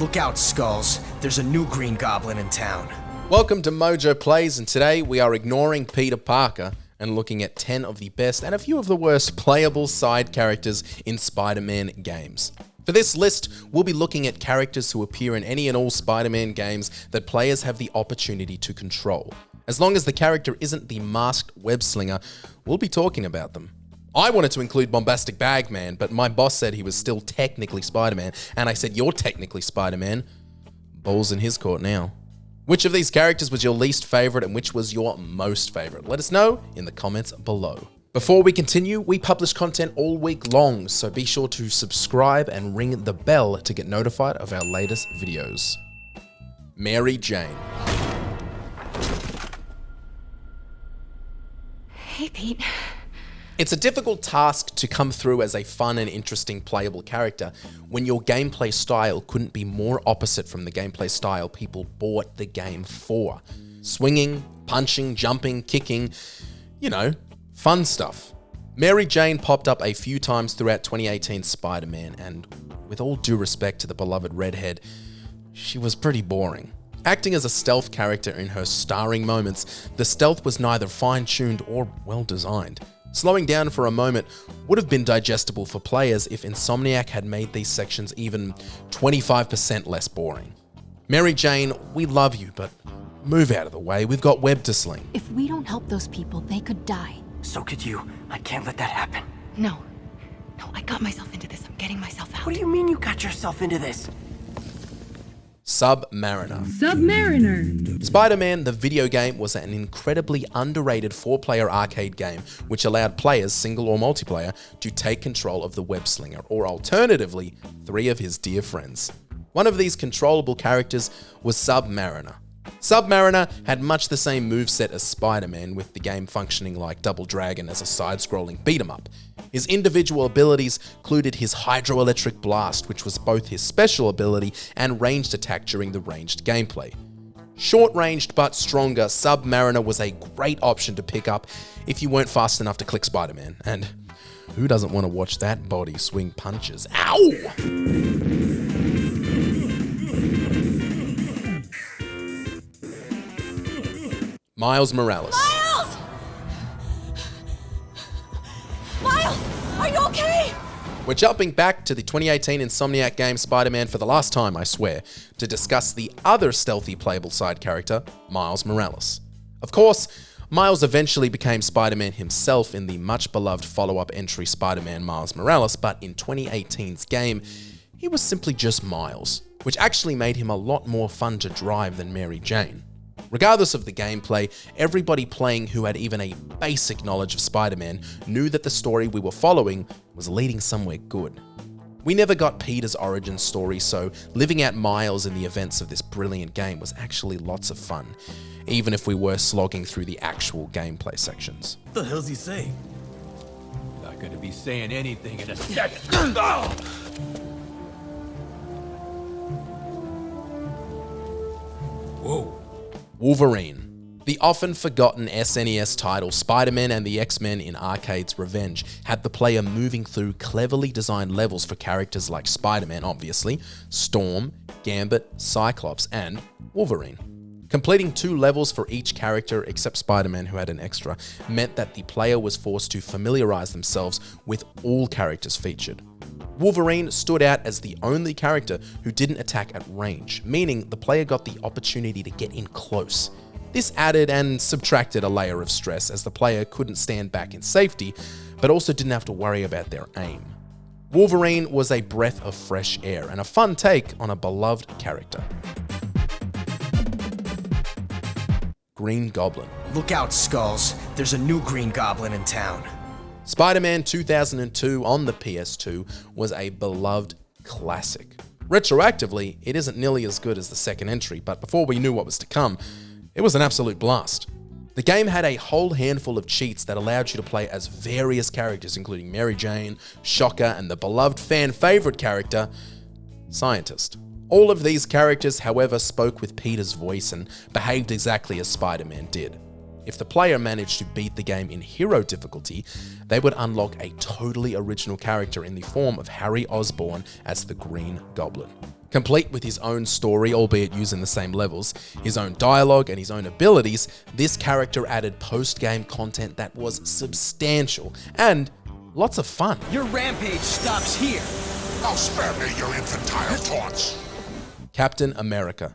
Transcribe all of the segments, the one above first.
Look out, Skulls. There's a new Green Goblin in town. Welcome to MojoPlays, and today we are ignoring Peter Parker and looking at 10 of the best and a few of the worst playable side characters in Spider-Man games. For this list, we'll be looking at characters who appear in any and all Spider-Man games that players have the opportunity to control. As long as the character isn't the masked web-slinger, we'll be talking about them. I wanted to include Bombastic Bagman, but my boss said he was still technically Spider-Man, and I said, you're technically Spider-Man. Ball's in his court now. Which of these characters was your least favorite and which was your most favorite? Let us know in the comments below. Before we continue, we publish content all week long, so be sure to subscribe and ring the bell to get notified of our latest videos. Mary Jane. Hey, Pete. It's a difficult task to come through as a fun and interesting playable character when your gameplay style couldn't be more opposite from the gameplay style people bought the game for. Swinging, punching, jumping, kicking, you know, fun stuff. Mary Jane popped up a few times throughout 2018 Spider-Man, and with all due respect to the beloved redhead, she was pretty boring. Acting as a stealth character in her starring moments, the stealth was neither fine-tuned or well-designed. Slowing down for a moment would have been digestible for players if Insomniac had made these sections even 25% less boring. Mary Jane, we love you, but move out of the way. We've got web to sling. If we don't help those people, they could die. So could you. I can't let that happen. No, I got myself into this. I'm getting myself out. What do you mean you got yourself into this? Submariner. Spider-Man, the video game, was an incredibly underrated 4-player arcade game which allowed players, single or multiplayer, to take control of the web-slinger, or alternatively, 3 of his dear friends. One of these controllable characters was Submariner. Submariner had much the same moveset as Spider-Man, with the game functioning like Double Dragon as a side-scrolling beat-em-up. His individual abilities included his Hydroelectric Blast, which was both his special ability and ranged attack during the ranged gameplay. Short-ranged but stronger, Submariner was a great option to pick up if you weren't fast enough to click Spider-Man, and who doesn't want to watch that body swing punches? Ow! Miles Morales. Miles, are you okay? We're jumping back to the 2018 Insomniac game Spider-Man for the last time, I swear, to discuss the other stealthy playable side character, Miles Morales. Of course, Miles eventually became Spider-Man himself in the much-beloved follow-up entry Spider-Man Miles Morales, but in 2018's game, he was simply just Miles, which actually made him a lot more fun to drive than Mary Jane. Regardless of the gameplay, everybody playing who had even a basic knowledge of Spider-Man knew that the story we were following was leading somewhere good. We never got Peter's origin story, so living out Miles in the events of this brilliant game was actually lots of fun, even if we were slogging through the actual gameplay sections. What the hell's he saying? Not gonna be saying anything in a second. Whoa. Wolverine. The often forgotten SNES title Spider-Man and the X-Men in Arcade's Revenge had the player moving through cleverly designed levels for characters like Spider-Man, obviously, Storm, Gambit, Cyclops, and Wolverine. Completing 2 levels for each character except Spider-Man, who had an extra, meant that the player was forced to familiarize themselves with all characters featured. Wolverine stood out as the only character who didn't attack at range, meaning the player got the opportunity to get in close. This added and subtracted a layer of stress, as the player couldn't stand back in safety, but also didn't have to worry about their aim. Wolverine was a breath of fresh air and a fun take on a beloved character. Green Goblin. Look out, Skulls. There's a new Green Goblin in town. Spider-Man 2002 on the PS2 was a beloved classic. Retroactively, it isn't nearly as good as the second entry, but before we knew what was to come, it was an absolute blast. The game had a whole handful of cheats that allowed you to play as various characters, including Mary Jane, Shocker, and the beloved fan favorite character, Scientist. All of these characters, however, spoke with Peter's voice and behaved exactly as Spider-Man did. If the player managed to beat the game in hero difficulty, they would unlock a totally original character in the form of Harry Osborn as the Green Goblin. Complete with his own story, albeit using the same levels, his own dialogue, and his own abilities, this character added post-game content that was substantial and lots of fun. Your rampage stops here. Now spare me your infantile taunts. Captain America.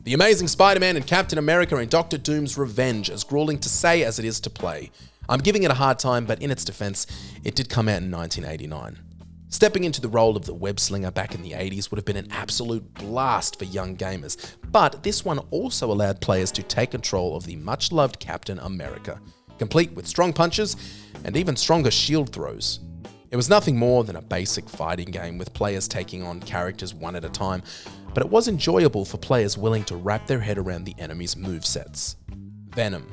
The Amazing Spider-Man and Captain America in Doctor Doom's Revenge, as grueling to say as it is to play. I'm giving it a hard time, but in its defense, it did come out in 1989. Stepping into the role of the web slinger back in the 80s would have been an absolute blast for young gamers, but this one also allowed players to take control of the much-loved Captain America, complete with strong punches and even stronger shield throws. It was nothing more than a basic fighting game with players taking on characters one at a time, but it was enjoyable for players willing to wrap their head around the enemy's movesets. Venom.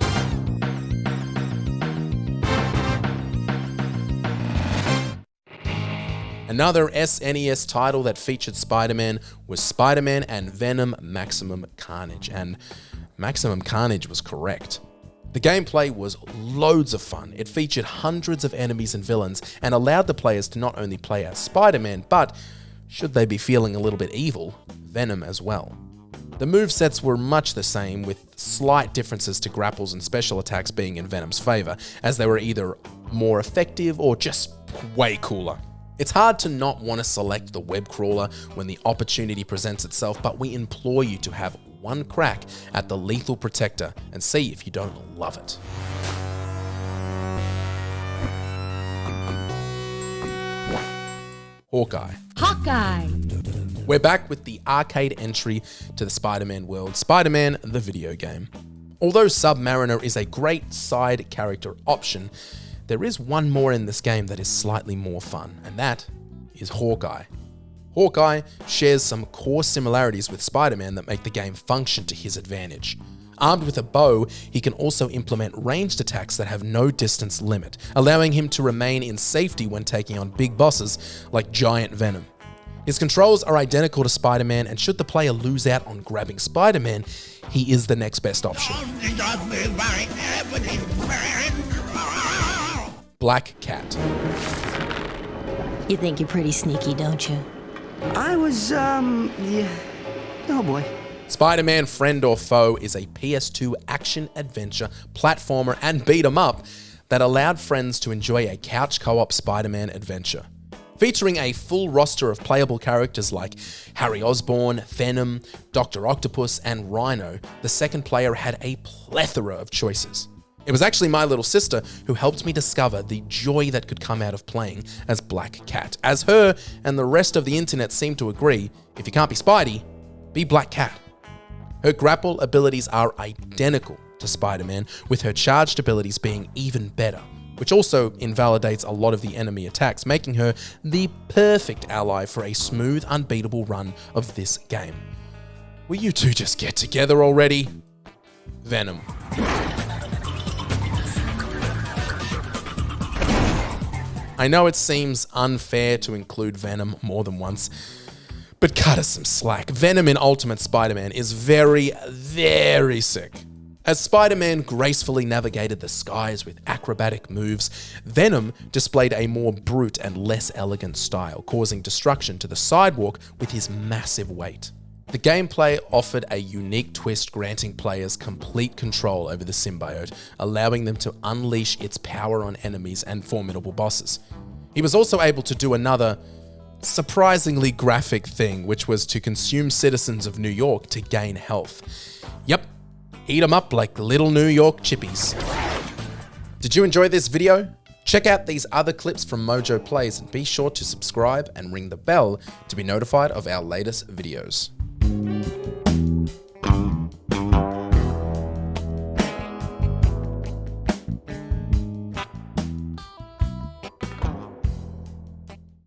Another SNES title that featured Spider-Man was Spider-Man and Venom Maximum Carnage, and Maximum Carnage was correct. The gameplay was loads of fun. It featured hundreds of enemies and villains and allowed the players to not only play as Spider-Man, but, should they be feeling a little bit evil, Venom as well. The movesets were much the same, with slight differences to grapples and special attacks being in Venom's favor, as they were either more effective or just way cooler. It's hard to not want to select the web crawler when the opportunity presents itself, but we implore you to have one crack at the lethal protector and see if you don't love it. Hawkeye. We're back with the arcade entry to the Spider-Man world, Spider-Man the video game. Although Submariner is a great side character option, there is one more in this game that is slightly more fun, and that is Hawkeye. Hawkeye shares some core similarities with Spider-Man that make the game function to his advantage. Armed with a bow, he can also implement ranged attacks that have no distance limit, allowing him to remain in safety when taking on big bosses like Giant Venom. His controls are identical to Spider-Man, and should the player lose out on grabbing Spider-Man, he is the next best option. Black Cat. You think you're pretty sneaky, don't you? I was, yeah. Oh boy. Spider-Man Friend or Foe is a PS2 action-adventure, platformer, and beat-em-up that allowed friends to enjoy a couch co-op Spider-Man adventure. Featuring a full roster of playable characters like Harry Osborn, Venom, Dr. Octopus, and Rhino, the second player had a plethora of choices. It was actually my little sister who helped me discover the joy that could come out of playing as Black Cat, as her and the rest of the internet seem to agree, if you can't be Spidey, be Black Cat. Her grapple abilities are identical to Spider-Man, with her charged abilities being even better, which also invalidates a lot of the enemy attacks, making her the perfect ally for a smooth, unbeatable run of this game. Will you two just get together already? Venom. I know it seems unfair to include Venom more than once, but cut us some slack. Venom in Ultimate Spider-Man is very, very sick. As Spider-Man gracefully navigated the skies with acrobatic moves, Venom displayed a more brute and less elegant style, causing destruction to the sidewalk with his massive weight. The gameplay offered a unique twist, granting players complete control over the symbiote, allowing them to unleash its power on enemies and formidable bosses. He was also able to do another surprisingly graphic thing, which was to consume citizens of New York to gain health. Yep, eat them up like little New York chippies. Did you enjoy this video? Check out these other clips from MojoPlays and be sure to subscribe and ring the bell to be notified of our latest videos.